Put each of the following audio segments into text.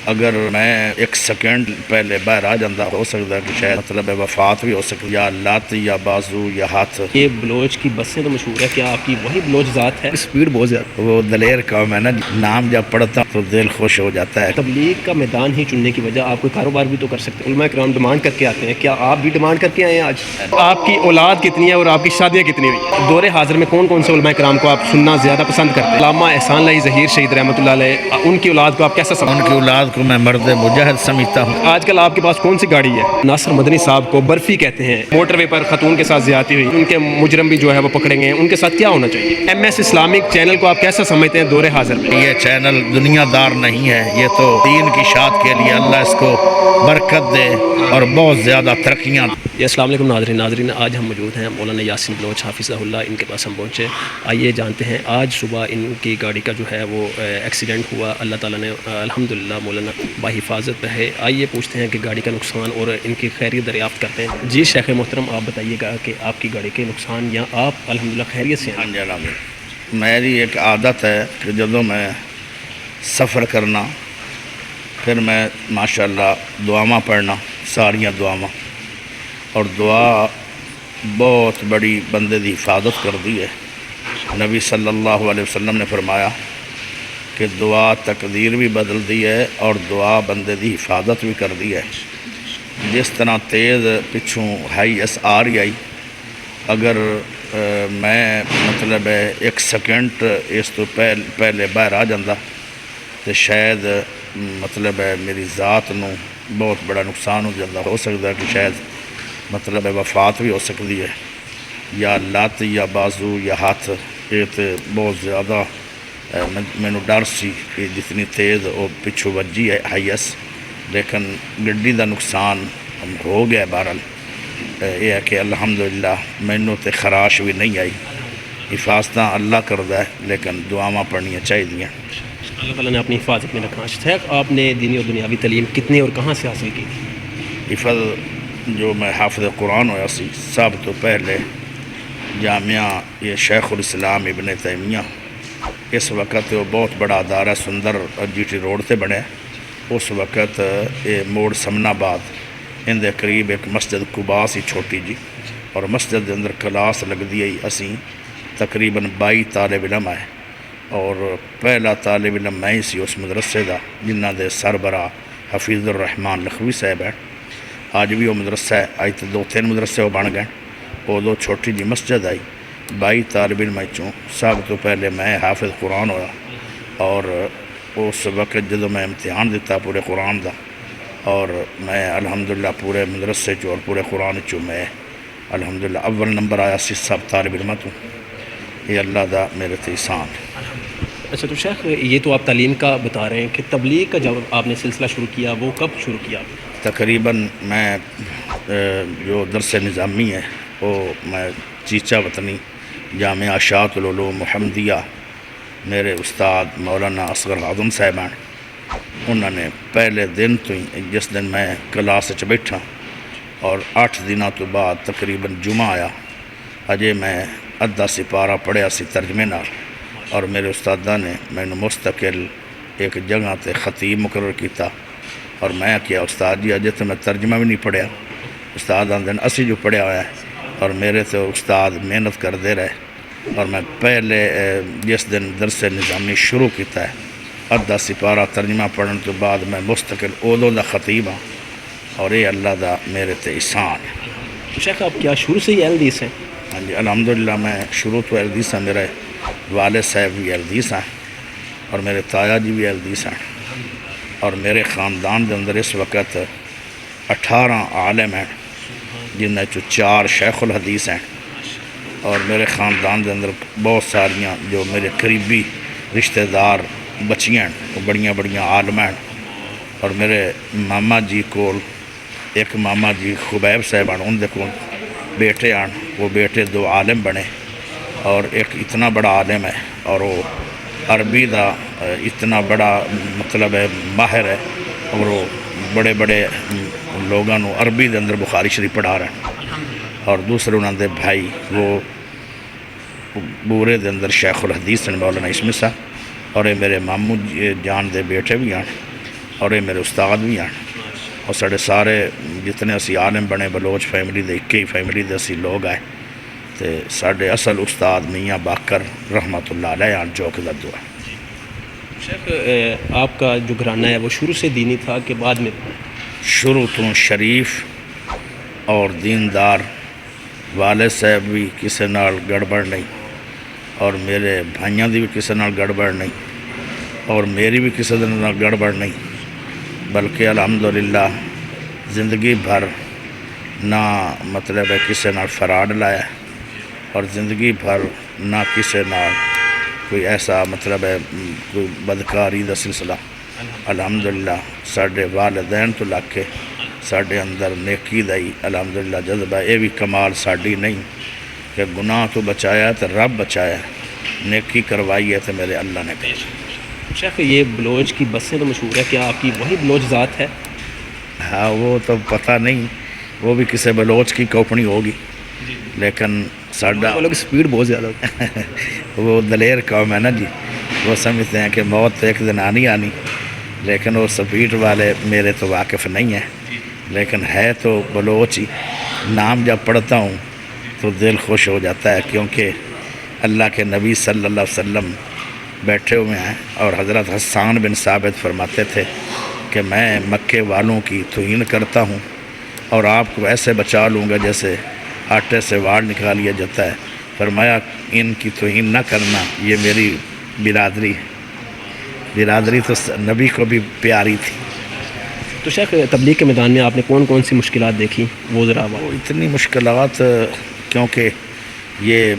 اگر میں ایک سیکنڈ پہلے باہر آ جاتا ہو سکتا کہ شاید مطلب وفات بھی ہو سکتی، یا لات یا بازو یا ہاتھ۔ یہ بلوچ کی بسیں تو مشہور ہے، کیا آپ کی وہی بلوچ ذات ہے؟ اسپیڈ بہت زیادہ، وہ دلیر قوم ہے نا، نام جب پڑھتا ہوں تو دل خوش ہو جاتا ہے۔ تبلیغ کا میدان ہی چننے کی وجہ آپ کوئی کاروبار بھی تو کر سکتے ہیں۔ علماء کرام ڈیمانڈ کر کے آتے ہیں، کیا آپ بھی ڈیمانڈ کر کے آئے ہیں آج؟ آپ کی اولاد کتنی ہے اور آپ کی شادیاں کتنی ہوئی ہیں؟ دور حاضر میں کون کون سے علماء کرام کو آپ سننا زیادہ پسند کرتے ہیں؟ علامہ احسان اللہ ظہیر شہید رحمۃ اللہ علیہ، ان کی اولاد کو آپ کیسا ان سمجھتے کی اولاد کو میں مرد مجاہد سمجھتا ہوں۔ ہیں؟ آج کل آپ کے پاس کون سی گاڑی ہے؟ ناصر مدنی صاحب کو برفی کہتے ہیں، موٹر وے پر خاتون کے ساتھ زیادتی ہوئی، ان کے مجرم بھی جو ہے وہ پکڑے گئے ہیں، ان کے ساتھ کیا ہونا چاہیے؟ ایم ایس اسلامک چینل کو آپ کیسا سمجھتے ہیں دور حاضر میں؟ یہ چینل دنیا دار نہیں ہے، یہ تو دین کی اشاعت کے لیے اللہ اس کو برکت دے اور بہت زیادہ ترقیاں۔ السلام علیکم ناظرین، آج ہم موجود ہیں مولانا یاسین بلوچ حافظہ اللہ، ان کے پاس ہم پہنچے۔ آئیے جانتے ہیں، آج صبح ان کی گاڑی کا جو ہے وہ ایکسیڈنٹ ہوا، اللہ تعالیٰ نے الحمدللہ مولانا باحفاظت رہے۔ آئیے پوچھتے ہیں کہ گاڑی کا نقصان اور ان کی خیریت دریافت کرتے ہیں۔ جی شیخ محترم، آپ بتائیے گا کہ آپ کی گاڑی کے نقصان یا آپ الحمدللہ خیریت سے ہیں؟ میری ایک عادت ہے کہ جدوں میں سفر کرنا، پھر میں ماشاءاللہ دعاواں پڑھنا، ساریاں دعاواں، اور دعا بہت بڑی بندے دی حفاظت کر دی ہے۔ نبی صلی اللہ علیہ وسلم نے فرمایا کہ دعا تقدیر بھی بدل دی ہے اور دعا بندے دی حفاظت بھی کر دی ہے۔ جس طرح تیز پچھوں ہائی ایس آ رہی آئی، اگر میں مطلب ایک سیکنڈ اس تو پہلے باہر آ جاتا تو شاید مطلب میری ذات نو بہت بڑا نقصان ہو جاتا، ہو سکتا کہ شاید مطلب وفات بھی ہو سکتی ہے، یا لات یا بازو یا ہاتھ۔ یہ تو بہت زیادہ مینوں ڈر سی کہ جتنی تیز وہ پچھوں وجی ہے ہائی ایس، لیکن گڈی دا نقصان ہو گیا۔ بہرحال یہ ہے کہ الحمدللہ مینوں تے خراش بھی نہیں آئی۔ حفاظتاں اللہ کردا ہے، لیکن دعاواں پڑھنیاں چاہیے۔ اللہ تعالیٰ نے اپنی حفاظت میں رکھنا۔ شیخ، آپ نے دینی اور دنیاوی تعلیم کتنی اور کہاں سے حاصل کی تھی؟ حفظ جو میں حافظ قرآن ہویا سی، سب تو پہلے جامعہ یہ شیخ الاسلام ابن تیمیہ، اس وقت وہ بہت بڑا ادارہ سندر جی ٹی روڈ تے بنے۔ اس وقت یہ موڑ سمن آباد اندے قریب ایک مسجد قباء سی چھوٹی جی، اور مسجد دے اندر کلاس لگدی ہے۔ اسی تقریباً 22 طالب علم آئے، اور پہلا طالب علم میں ہی سی اس مدرسے دا، جنہ دے سربراہ حفیظ الرحمان لکھوی صاحب ہیں۔ آج بھی وہ مدرسہ ہے، آج تو 2-3 مدرسے وہ بن گئے۔ وہ دو چھوٹی جی مسجد آئی، 22 طالب علم چوں سب تو پہلے میں حافظ قرآن ہویا، اور اس وقت جدو میں امتحان دیتا پورے قرآن دا، اور میں الحمدللہ پورے مدرسے چوں اور پورے قرآن چوں میں الحمدللہ اول نمبر آیا سی سب طالب علموں تو۔ یہ اللہ دا میرے تے احسان۔ اچھا، تو شیخ یہ تو آپ تعلیم کا بتا رہے ہیں کہ تبلیغ کا جب آپ نے سلسلہ شروع کیا وہ کب شروع کیا؟ تقریباً میں جو درس نظامی ہے وہ میں چیچا وطنی جامعہ اشاعت العلوم محمدیہ، میرے استاد مولانا اصغر اعظم صاحب ہیں، انہوں نے پہلے دن تو ہی، جس دن میں کلاس وچ بیٹھا اور 8 دنوں تو بعد تقریباً جمعہ آیا، اجے میں ادھا سپارہ پڑھیا سی ترجمے نال، اور میرے استادہ نے مینوں مستقل ایک جگہ تے خطیب مقرر کیتا، اور میں کیا استاد جی اجے تو میں ترجمہ بھی نہیں پڑھیا۔ استاد آندے اسی جو پڑھیا ہوا ہے، اور میرے تو استاد محنت کرتے رہے، اور میں پہلے جس دن درس نظامی شروع کیتا ہے ادھا سپارہ ترجمہ پڑھن تو بعد میں مستقل ادوں دا خطیب ہاں، اور یہ اللہ دا میرے تے احسان ہے۔ شیخ، آپ کیا شروع سے ہی اہل حدیث ہیں؟ ہاں جی، الحمدللہ میں شروع تو اہل حدیث ہاں۔ میرے والد صاحب بھی اہل حدیث ہیں، اور میرے تایا جی بھی اہل حدیث ہیں، اور میرے خاندان دے اندر اس وقت 18 عالم ہیں، جنہ چو 4 شیخ الحدیث ہیں، اور میرے خاندان دے اندر بہت ساریاں جو میرے قریبی رشتہ دار بچیاں ہیں وہ بڑیاں بڑیاں عالم ہیں، اور میرے ماما جی کول ایک ماما جی خبیب صاحب ہیں، ان دے کول بیٹے ہیں، وہ بیٹے 2 عالم بنے، اور ایک اتنا بڑا عالم ہے، اور وہ عربی دا اتنا بڑا مطلب ہے ماہر ہے، اور وہ بڑے بڑے لوگوں کو عربی دے اندر بخاری شریف پڑھا رہے ہیں۔ اور دوسرے انہوں دے بھائی وہ بورے دے اندر شیخ الحدیث ہیں مولانا اسمی صاحب، اور یہ میرے ماموں جان دے بیٹے بھی ہیں، اور یہ میرے استاد بھی ہیں اور سارے سارے جتنے اسی عالم بنے بلوچ فیملی دے ایک ہی فیملی دے اسی لوگ آئے تو سارے اصل استاد میاں باقر رحمۃ اللہ علیہ آن چوک دا دعا. شیخ آپ کا جو گھرانہ ہے وہ شروع سے دینی تھا کہ بعد میں؟ شروع تو شریف اور دیندار، والد صاحب بھی کسی نال گڑبڑ نہیں اور میرے بھائیاں دی بھی کسی نال گڑبڑ نہیں اور میری بھی کسی نال گڑبڑ نہیں، بلکہ الحمدللہ زندگی بھر نہ مطلب ہے کسی نال فراڈ لایا اور زندگی بھر نہ کسی نال کوئی ایسا مطلب ہے کوئی بدکاری دا سلسلہ. الحمدللہ ساڈے والدین تو لگ کے ساڈے اندر نیکی دا ہی الحمدللہ جذبہ. یہ بھی کمال ساڈی نہیں کہ گناہ تو بچایا تو رب بچایا، نیکی کروائی ہے تو میرے اللہ نے کری. شیخ یہ بلوچ کی بسیں تو مشہور ہے، کیا آپ کی وہی بلوچ ذات ہے؟ ہاں وہ تو پتہ نہیں، وہ بھی کسی بلوچ کی کمپنی ہوگی، لیکن ساڈا وہ لوگ اسپیڈ بہت زیادہ ہوتی ہے. وہ دلیر قوم ہے نا جی، وہ سمجھتے ہیں کہ موت تو ایک دن آنی آنی، لیکن وہ سپیڈ والے میرے تو واقف نہیں ہیں، لیکن ہے تو بلوچ ہی. نام جب پڑھتا ہوں تو دل خوش ہو جاتا ہے، کیونکہ اللہ کے نبی صلی اللہ علیہ وسلم بیٹھے ہوئے ہیں اور حضرت حسان بن ثابت فرماتے تھے کہ میں مکے والوں کی توہین کرتا ہوں اور آپ کو ایسے بچا لوں گا جیسے آٹے سے واڑ نکال لیا جاتا ہے. فرمایا ان کی توہین نہ کرنا، یہ میری برادری ہے. برادری تو نبی کو بھی پیاری تھی. تو شیخ تبلیغ کے میدان میں آپ نے کون کون سی مشکلات دیکھی وہ ذرا وہ اتنی مشکلات، کیونکہ یہ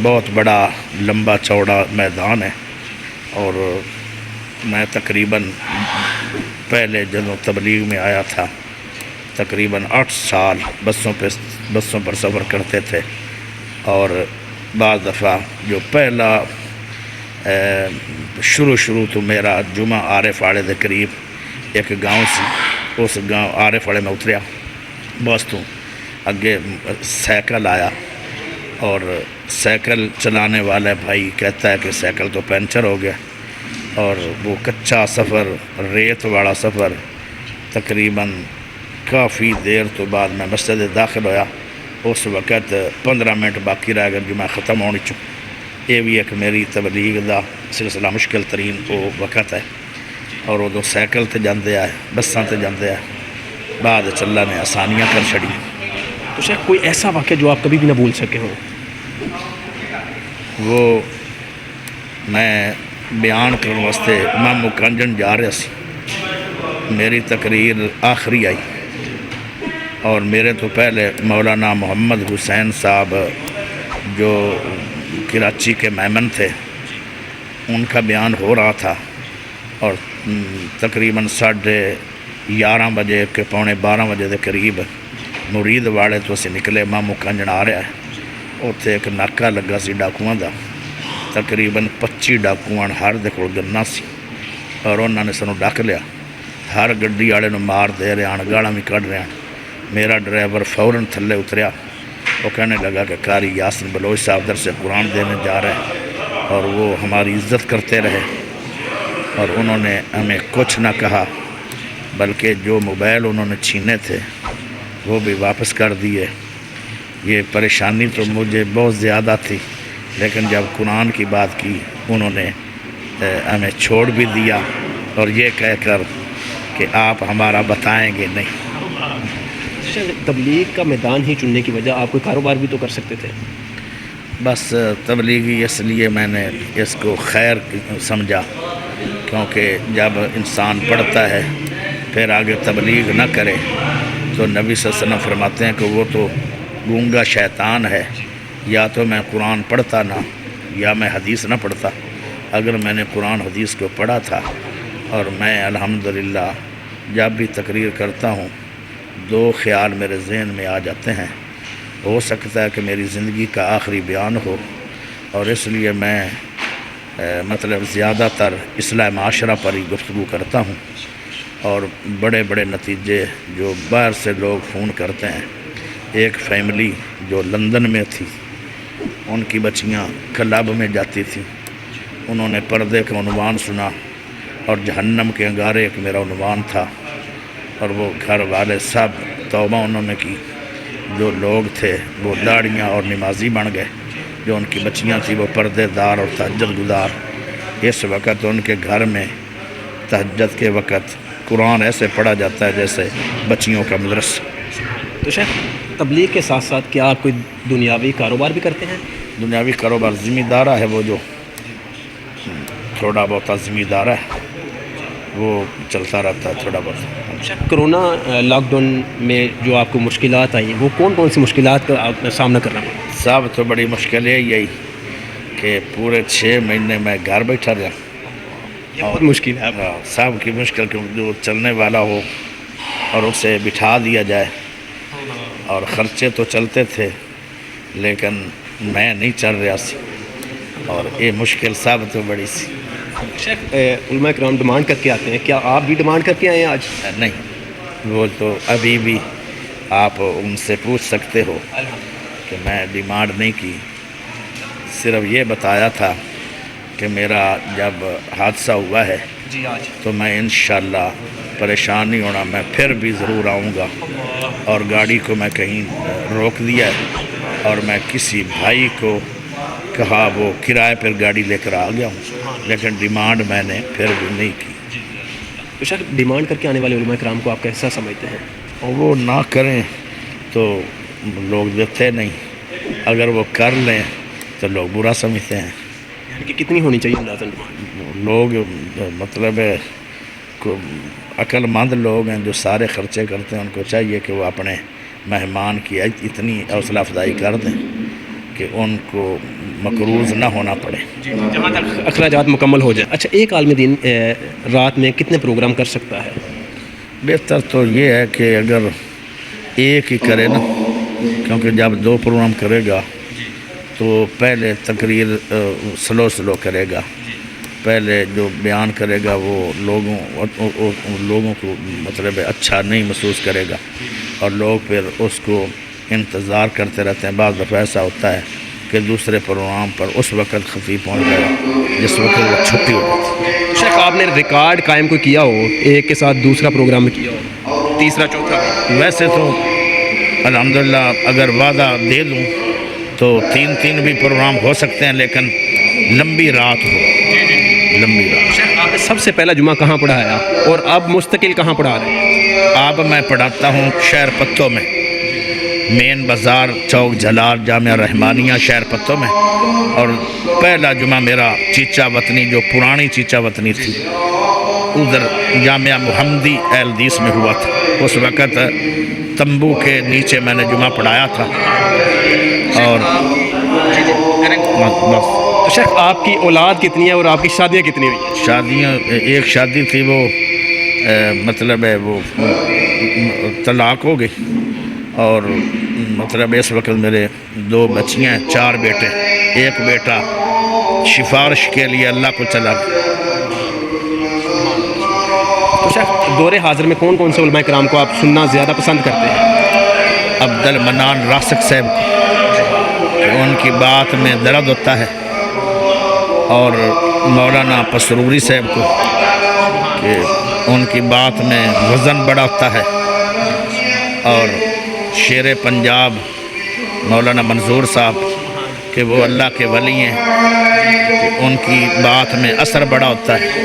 بہت بڑا لمبا چوڑا میدان ہے اور میں تقریباً پہلے جب تبلیغ میں آیا تھا تقریباً 8 سال بسوں پر سفر کرتے تھے اور بعض دفعہ جو پہلا شروع تو میرا جمعہ عارف واڑے دے قریب ایک گاؤں سی، اس گاؤں عارف واڑے میں اتریا، بس تو اگے سائیکل آیا اور سائیکل چلانے والا بھائی کہتا ہے کہ سائیکل تو پنچر ہو گیا، اور وہ کچا سفر ریت والا سفر تقریباً کافی دیر تو بعد میں مسجد داخل ہویا. اس وقت 15 منٹ باقی رہ گئے جمعہ ختم ہونی چوں. یہ بھی ایک میری تبلیغ دا سلسلہ مشکل ترین وہ وقت ہے اور ادو سائیکل تے جاندے آئے، بساں تے جاندے آئے، بعد اللہ نے آسانیاں کر چھڑی. تو شیخ کوئی ایسا واقعہ جو آپ کبھی بھی نہ بھول سکے ہوں؟ وہ میں بیان کرنے واسطے میں مکنجن جا رہا سی، میری تقریر آخری آئی اور میرے تو پہلے مولانا محمد حسین صاحب جو کراچی کے میمن تھے ان کا بیان ہو رہا تھا اور تقریباً 11:30 بجے کے 11:45 بجے کے قریب مرید واڑے تو اسی نکلے. مامو کنجن آ رہا ہے، اتنے ایک ناکا لگا سی ڈاکواں دا، تقریباً 25 ڈاکواں ہر دے کول گنا سی اور انہوں نے سانوں ڈک لیا. ہر گڈی والے نوں مار دے رہے ہیں، گالاں بھی کڈ رہے ہیں. میرا ڈرائیور فوراً تھلے اتریا، وہ کہنے لگا کہ قاری یاسین بلوچ صاحب در سے قرآن دینے جا رہے ہیں اور وہ ہماری عزت کرتے رہے اور انہوں نے ہمیں کچھ نہ کہا، بلکہ جو موبائل انہوں نے چھینے تھے وہ بھی واپس کر دیے. یہ پریشانی تو مجھے بہت زیادہ تھی، لیکن جب قرآن کی بات کی انہوں نے ہمیں چھوڑ بھی دیا اور یہ کہہ کر کہ آپ ہمارا بتائیں گے نہیں. تبلیغ کا میدان ہی چننے کی وجہ آپ کوئی کاروبار بھی تو کر سکتے تھے. بس تبلیغی اس لیے میں نے اس کو خیر سمجھا، کیونکہ جب انسان پڑھتا ہے پھر آگے تبلیغ نہ کرے تو نبی صلی اللہ علیہ وسلم فرماتے ہیں کہ وہ تو گونگا شیطان ہے. یا تو میں قرآن پڑھتا نہ یا میں حدیث نہ پڑھتا. اگر میں نے قرآن حدیث کو پڑھا تھا اور میں الحمدللہ جب بھی تقریر کرتا ہوں 2 خیال میرے ذہن میں آ جاتے ہیں. ہو سکتا ہے کہ میری زندگی کا آخری بیان ہو اور اس لیے میں مطلب زیادہ تر اصلاح معاشرہ پر ہی گفتگو کرتا ہوں اور بڑے بڑے نتیجے جو باہر سے لوگ فون کرتے ہیں. ایک فیملی جو لندن میں تھی، ان کی بچیاں کلب میں جاتی تھیں، انہوں نے پردے کا عنوان سنا اور جہنم کے انگارے ایک میرا عنوان تھا، اور وہ گھر والے سب توبہ انہوں نے کی. جو لوگ تھے وہ داڑیاں اور نمازی بن گئے، جو ان کی بچیاں تھیں وہ پردے دار اور تہجد گزار. اس وقت ان کے گھر میں تہجد کے وقت قرآن ایسے پڑھا جاتا ہے جیسے بچیوں کا مدرسہ. تو شیخ تبلیغ کے ساتھ ساتھ کیا آپ کوئی دنیاوی کاروبار بھی کرتے ہیں؟ دنیاوی کاروبار زمیندارہ ہے، وہ جو تھوڑا بہت زمیندارہ ہے وہ چلتا رہتا ہے تھوڑا بہت. کرونا لاک ڈاؤن میں جو آپ کو مشکلات آئیں وہ کون کون سی مشکلات کا آپ نے سامنا کرنا پڑا؟ سب تو بڑی مشکل ہے یہی کہ پورے 6 مہینے میں گھر بیٹھا رہا. یہ بہت مشکل ہے. سب کی مشکل کہ جو چلنے والا ہو اور اسے بٹھا دیا جائے. اور خرچے تو چلتے تھے لیکن میں نہیں چل رہا سی، اور یہ مشکل سب تو بڑی سی. شیخ علماء کرام ڈیمانڈ کر کے آتے ہیں، کیا آپ بھی ڈیمانڈ کر کے آئے ہیں آج؟ نہیں، وہ تو ابھی بھی آپ ان سے پوچھ سکتے ہو کہ میں ڈیمانڈ نہیں کی. صرف یہ بتایا تھا کہ میرا جب حادثہ ہوا ہے جی آج تو میں انشاءاللہ پریشان نہیں ہونا، میں پھر بھی ضرور آؤں گا. اور گاڑی کو میں کہیں روک دیا ہے اور میں کسی بھائی کو کہا وہ کرائے پر گاڑی لے کر آ گیا ہوں، لیکن ڈیمانڈ میں نے پھر بھی نہیں کی. تو شیخ ڈیمانڈ کر کے آنے والے علماء کرام کو آپ کیسا سمجھتے ہیں؟ اور وہ نہ کریں تو لوگ دیتے نہیں، اگر وہ کر لیں تو لوگ برا سمجھتے ہیں. یعنی کہ کتنی ہونی چاہیے اندازاً ڈیمانڈ؟ لوگ مطلب ہے عقل مند لوگ ہیں جو سارے خرچے کرتے ہیں، ان کو چاہیے کہ وہ اپنے مہمان کی اتنی حوصلہ افزائی کر دیں کہ ان کو مقروض نہ ہونا پڑے. جہاں تک اخراجات مکمل ہو جائے. اچھا، ایک عالم دین رات میں کتنے پروگرام کر سکتا ہے؟ بہتر تو یہ ہے کہ اگر ایک ہی کرے نا، کیونکہ جب 2 پروگرام کرے گا تو پہلے تقریر سلو کرے گا. پہلے جو بیان کرے گا وہ لوگوں کو مطلب اچھا نہیں محسوس کرے گا، اور لوگ پھر اس کو انتظار کرتے رہتے ہیں. بعض دفعہ ایسا ہوتا ہے کہ دوسرے پروگرام پر اس وقت خطیب پہنچ گیا جس وقت وہ چھٹی ہو جاتی ہے. شیخ آپ نے ریکارڈ قائم کوئی کیا ہو، ایک کے ساتھ دوسرا پروگرام کیا ہو، تیسرا چوتھا؟ ویسے تو الحمدللہ اگر وعدہ دے دوں تو 3 بھی پروگرام ہو سکتے ہیں، لیکن لمبی رات ہو. لمبی رات. شیخ آپ نے سب سے پہلا جمعہ کہاں پڑھایا اور اب مستقل کہاں پڑھا رہے ہیں؟ اب میں پڑھاتا ہوں شہر پتوں میں، مین بازار چوک جلال جامعہ رحمانیہ شہر پتوں میں. اور پہلا جمعہ میرا چیچا وطنی جو پرانی چیچا وطنی تھی ادھر جامعہ محمدی اہل حدیث میں ہوا تھا. اس وقت تمبو کے نیچے میں نے جمعہ پڑھایا تھا. اور بس. تو شیخ آپ کی اولاد کتنی ہے اور آپ کی شادیاں کتنی ہوئی ہیں؟ شادیاں ایک شادی تھی وہ مطلب ہے وہ طلاق ہو گئی، اور مطلب اس وقت میرے 2 بچیاں ہیں، 4 بیٹے. ایک بیٹا سفارش کے لیے اللہ کو چلا گیا. تو شیخ دور حاضر میں کون کون سے علماء کرام کو آپ سننا زیادہ پسند کرتے ہیں؟ عبد المنان راسک صاحب کو، ان کی بات میں درد ہوتا ہے، اور مولانا پسروری صاحب کو کہ ان کی بات میں وزن بڑا ہوتا ہے، اور شیر پنجاب مولانا منظور صاحب کہ وہ اللہ کے ولی ہیں کہ ان کی بات میں اثر بڑا ہوتا ہے.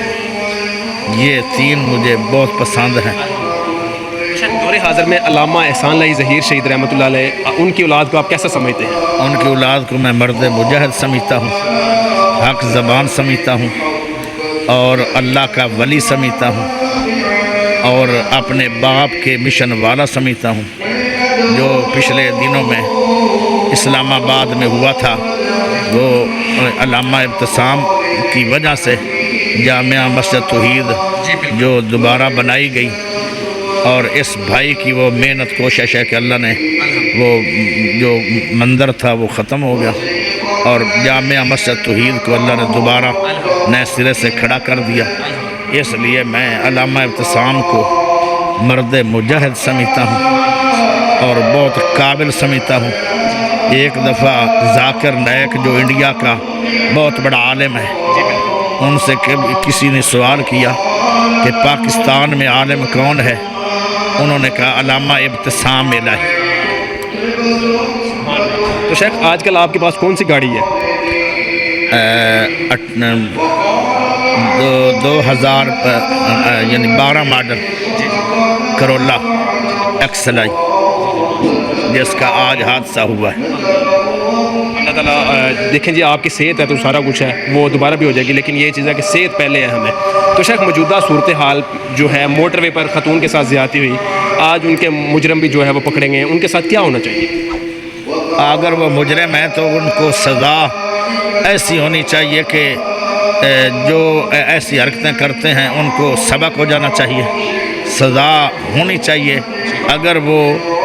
یہ 3 مجھے بہت پسند ہیں. دور حاضر میں علامہ احسان اللہ ظہیر شہید رحمۃ اللہ علیہ، ان کی اولاد کو آپ کیسا سمجھتے ہیں؟ ان کی اولاد کو میں مرد مجاہد سمجھتا ہوں، حق زبان سمجھتا ہوں، اور اللہ کا ولی سمجھتا ہوں، اور اپنے باپ کے مشن والا سمجھتا ہوں. جو پچھلے دنوں میں اسلام آباد میں ہوا تھا وہ علامہ ابتسام کی وجہ سے جامعہ مسجد توحید جو دوبارہ بنائی گئی، اور اس بھائی کی وہ محنت کوشش ہے کہ اللہ نے وہ جو مندر تھا وہ ختم ہو گیا، اور جامعہ مسجد توحید کو اللہ نے دوبارہ نئے سرے سے کھڑا کر دیا. اس لیے میں علامہ ابتسام کو مرد مجاہد سمجھتا ہوں اور بہت قابل سمجھتا ہوں. ایک دفعہ ذاکر نائک جو انڈیا کا بہت بڑا عالم ہے، ان سے کسی نے سوال کیا کہ پاکستان میں عالم کون ہے؟ انہوں نے کہا علامہ ابتسام الہی۔ تو شیخ آج کل آپ کے پاس کون سی گاڑی ہے؟ 2000 یعنی 12 ماڈل کرولا XLI جس کا آج حادثہ ہوا ہے۔ اللہ تعالیٰ دیکھیں جی، آپ کی صحت ہے تو سارا کچھ ہے، وہ دوبارہ بھی ہو جائے گی، لیکن یہ چیز ہے کہ صحت پہلے ہے ہمیں۔ تو شیخ موجودہ صورتحال جو ہے موٹر وے پر خاتون کے ساتھ زیادتی ہوئی، آج ان کے مجرم بھی جو ہے وہ پکڑے گئے ہیں، ان کے ساتھ کیا ہونا چاہیے؟ اگر وہ مجرم ہیں تو ان کو سزا ایسی ہونی چاہیے کہ جو ایسی حرکتیں کرتے ہیں ان کو سبق ہو جانا چاہیے، سزا ہونی چاہیے۔ اگر وہ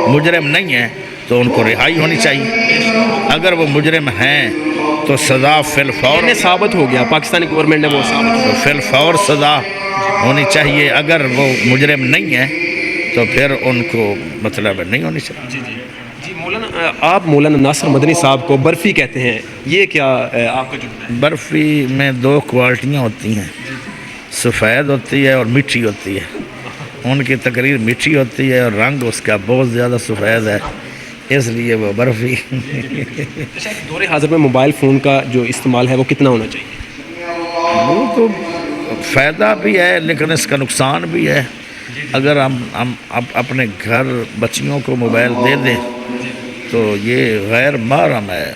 مجرم نہیں ہیں تو ان کو رہائی ہونی چاہیے، اگر وہ مجرم ہیں تو سزا فی الفور ثابت ہو گیا، پاکستانی گورنمنٹ نے وہ ثابت فی الفور سزا ہونی چاہیے۔ اگر وہ مجرم نہیں ہیں تو پھر ان کو مطلب نہیں ہونی چاہیے۔ جی مولانا، آپ مولانا ناصر مدنی صاحب کو برفی کہتے ہیں، یہ کیا آپ کا جملہ ہے؟ برفی میں 2 کوالٹیاں ہوتی ہیں، سفید ہوتی ہے اور میٹھی ہوتی ہے۔ ان کی تقریر میٹھی ہوتی ہے اور رنگ اس کا بہت زیادہ سفید ہے، اس لیے وہ برفی۔ دور حاضر میں موبائل فون کا جو استعمال ہے وہ کتنا ہونا چاہیے؟ وہ تو فائدہ بھی ہے لیکن اس کا نقصان بھی ہے۔ اگر ہم اپنے گھر بچیوں کو موبائل دے دیں تو یہ غیر محرم ہے،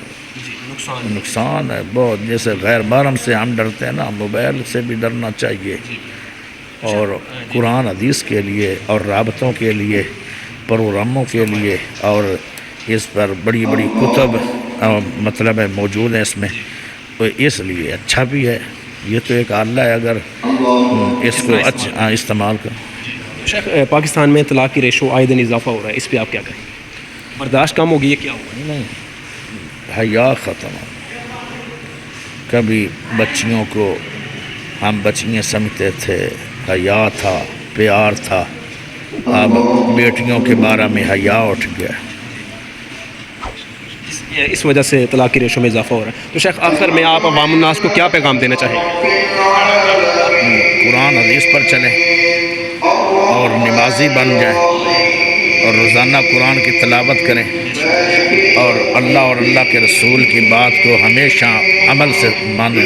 نقصان ہے بہت۔ جیسے غیر محرم سے ہم ڈرتے ہیں نا، موبائل سے بھی ڈرنا چاہیے۔ اور قرآن حدیث کے لیے اور رابطوں کے لیے، پروگراموں کے لیے، اور اس پر بڑی بڑی کتب مطلب ہے موجود ہیں اس میں، تو اس لیے اچھا بھی ہے۔ یہ تو ایک آلہ ہے، اگر اس کو اچھا استعمال کریں۔ شیخ پاکستان میں طلاق کی ریشو آئے دن اضافہ ہو رہا ہے، اس پہ آپ کیا کہیں؟ برداشت کم ہوگی، یہ کیا ہوگا؟ نہیں، حیا ختم ہو۔ کبھی بچیوں کو ہم بچیاں سمجھتے تھے، حیا تھا، پیار تھا، اب بیٹیوں کے بارے میں حیا اٹھ گیا۔ اس وجہ سے طلاق کی ریشو میں اضافہ ہو رہا ہے۔ تو شیخ آخر میں آپ عوام الناس کو کیا پیغام دینا چاہیں گے؟ قرآن حدیث پر چلیں اور نمازی بن جائیں اور روزانہ قرآن کی تلاوت کریں اور اللہ کے رسول کی بات کو ہمیشہ عمل سے مانیں۔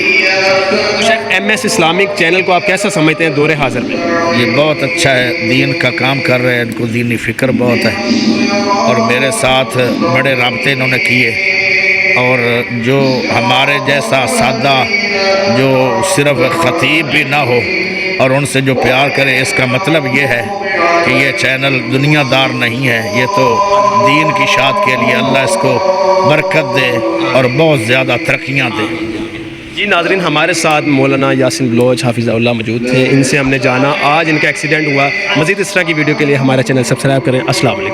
شیخ MS اسلامک چینل کو آپ کیسا سمجھتے ہیں دور حاضر میں؟ یہ بہت اچھا ہے، دین کا کام کر رہے ہیں، ان کو دینی فکر بہت ہے، اور میرے ساتھ بڑے رابطے انہوں نے کیے۔ اور جو ہمارے جیسا سادہ جو صرف خطیب بھی نہ ہو اور ان سے جو پیار کرے، اس کا مطلب یہ ہے کہ یہ چینل دنیا دار نہیں ہے، یہ تو دین کی اشاعت کے لیے اللہ اس کو برکت دے اور بہت زیادہ ترقیاں دے۔ جی ناظرین، ہمارے ساتھ مولانا یاسین بلوچ حافظہ اللہ موجود تھے، ان سے ہم نے جانا آج ان کا ایکسیڈنٹ ہوا۔ مزید اس طرح کی ویڈیو کے لیے ہمارا چینل سبسکرائب کریں۔ السلام علیکم۔